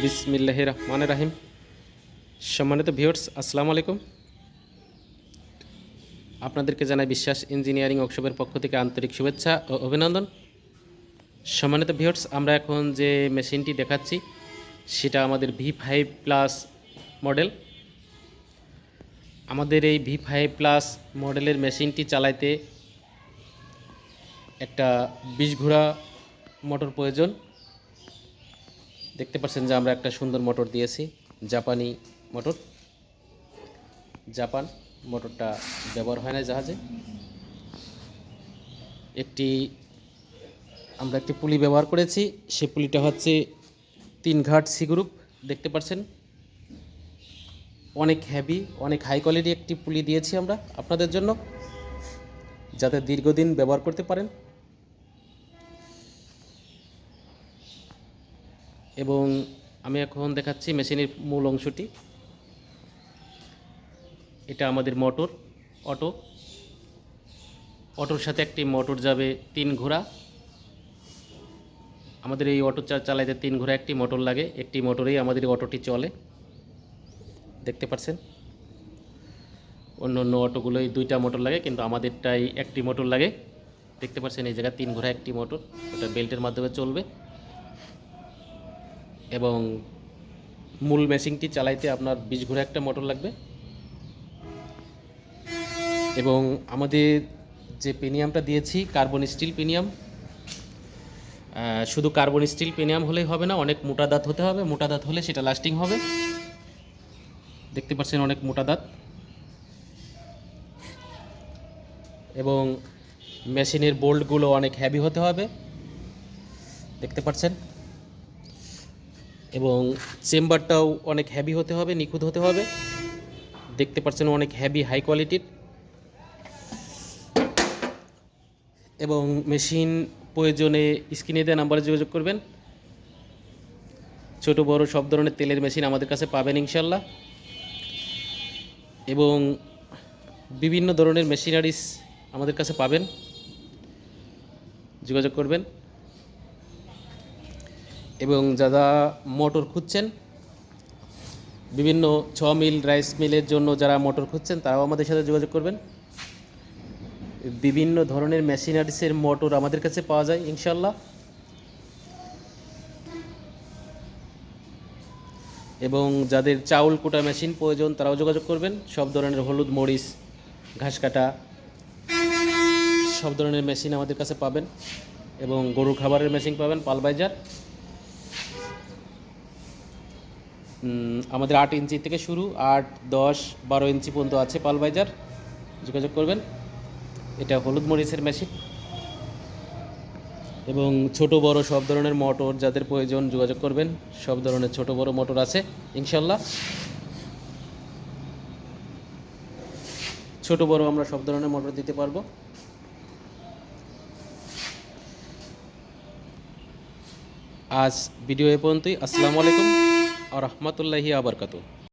বিসমিল্লাহির রহমানির রহিম। সম্মানিত ভিউয়ার্স, আসসালামু আলাইকুম। আপনাদেরকে জানাই বিশ্বাস ইঞ্জিনিয়ারিং ওয়ার্কশপের পক্ষ থেকে আন্তরিক শুভেচ্ছা ও অভিনন্দন। সম্মানিত ভিউয়ার্স, আমরা এখন যে মেশিনটি দেখাচ্ছি সেটা আমাদের V5+ মডেল। আমাদের এই V5+ মডেলের মেশিনটি চালাইতে একটা 20 ঘোড়া মোটর প্রয়োজন। দেখতে পাচ্ছেন যে আমরা একটা সুন্দর মোটর দিয়েছি, জাপানি মোটর। জাপান মোটরটা ব্যবহার হয় না জাহাজে। আমরা একটি পুলি ব্যবহার করেছি, সে পুলিটা হচ্ছে 3 ঘাট সি গ্রুপ। দেখতে পাচ্ছেন অনেক হেভি, অনেক হাই কোয়ালিটি একটি পুলি দিয়েছি আমরা আপনাদের জন্য, যাতে দীর্ঘদিন ব্যবহার করতে পারেন। এবং আমি এখন দেখাচ্ছি মেশিনের মূল অংশটি। এটা আমাদের মোটর, অটোর সাথে একটি মোটর যাবে 3 ঘোড়া। আমাদের এই অটো চালাইতে 3 ঘোড়া একটি মোটর লাগে, একটি মোটরেই আমাদের অটোটি চলে। দেখতে পাচ্ছেন অন্য অন্য অটোগুলোই 2টা মোটর লাগে, কিন্তু আমাদেরটাই একটি মোটর লাগে। দেখতে পাচ্ছেন এই জায়গায় 3 ঘোড়া একটি মোটর, ওটা বেল্টের মাধ্যমে চলবে। এবং মূল মেশিনটি চালাইতে আপনার 20 ঘোড়া একটা মোটর লাগবে। এবং আমাদের যে পেনিয়ামটা দিয়েছি কার্বন স্টিল পেনিয়াম। শুধু কার্বন স্টিল পেনিয়াম হলেই হবে না, অনেক মোটা দাঁত হতে হবে। মোটা দাঁত হলে সেটা লাস্টিং হবে। দেখতে পাচ্ছেন অনেক মোটা দাঁত। এবং মেশিনের বোল্টগুলো অনেক হেভি হতে হবে, দেখতে পাচ্ছেন। এবং চেম্বারটাও অনেক হেভি হতে হবে, নিখুঁত হতে হবে। দেখতে পাচ্ছেন অনেক হেভি, হাই কোয়ালিটির। এবং মেশিন প্রয়োজনে স্ক্রিনে দেওয়া নাম্বারে যোগাযোগ করবেন। ছোট বড় সব ধরনের তেলের মেশিন আমাদের কাছে পাবেন ইনশাল্লাহ। এবং বিভিন্ন ধরনের মেশিনারিজ আমাদের কাছে পাবেন, যোগাযোগ করবেন। এবং যারা মোটর খুঁজছেন, বিভিন্ন 6 মিল রাইস মিলের জন্য যারা মোটর খুঁজছেন তারাও আমাদের সাথে যোগাযোগ করবেন। বিভিন্ন ধরনের মেশিনারিজের মোটর আমাদের কাছে পাওয়া যায় ইনশাল্লাহ। এবং যাদের চাউল কোটা মেশিন প্রয়োজন তারাও যোগাযোগ করবেন। সব ধরনের হলুদ, মরিচ, ঘাস কাটা সব ধরনের মেশিন আমাদের কাছে পাবেন। এবং গরুর খাবারের মেশিন পাবেন, পালবাইজার। আমাদের 8 ইঞ্চি থেকে শুরু, 8, 10, 12 ইঞ্চি পর্যন্ত আছে পালবাইজার, যোগাযোগ করবেন। এটা হলুদ মরিচের মেশিন। এবং ছোট বড় সব ধরনের মোটর যাদের প্রয়োজন যোগাযোগ করবেন। সব ধরনের ছোট বড় মোটর আছে ইনশাল্লাহ। ছোট বড় আমরা সব ধরনের মোটর দিতে পারবো। আজ ভিডিও এ পর্যন্তই। আসসালামু আলাইকুম ওয়া রাহমাতুল্লাহি ওয়া বারাকাতুহু।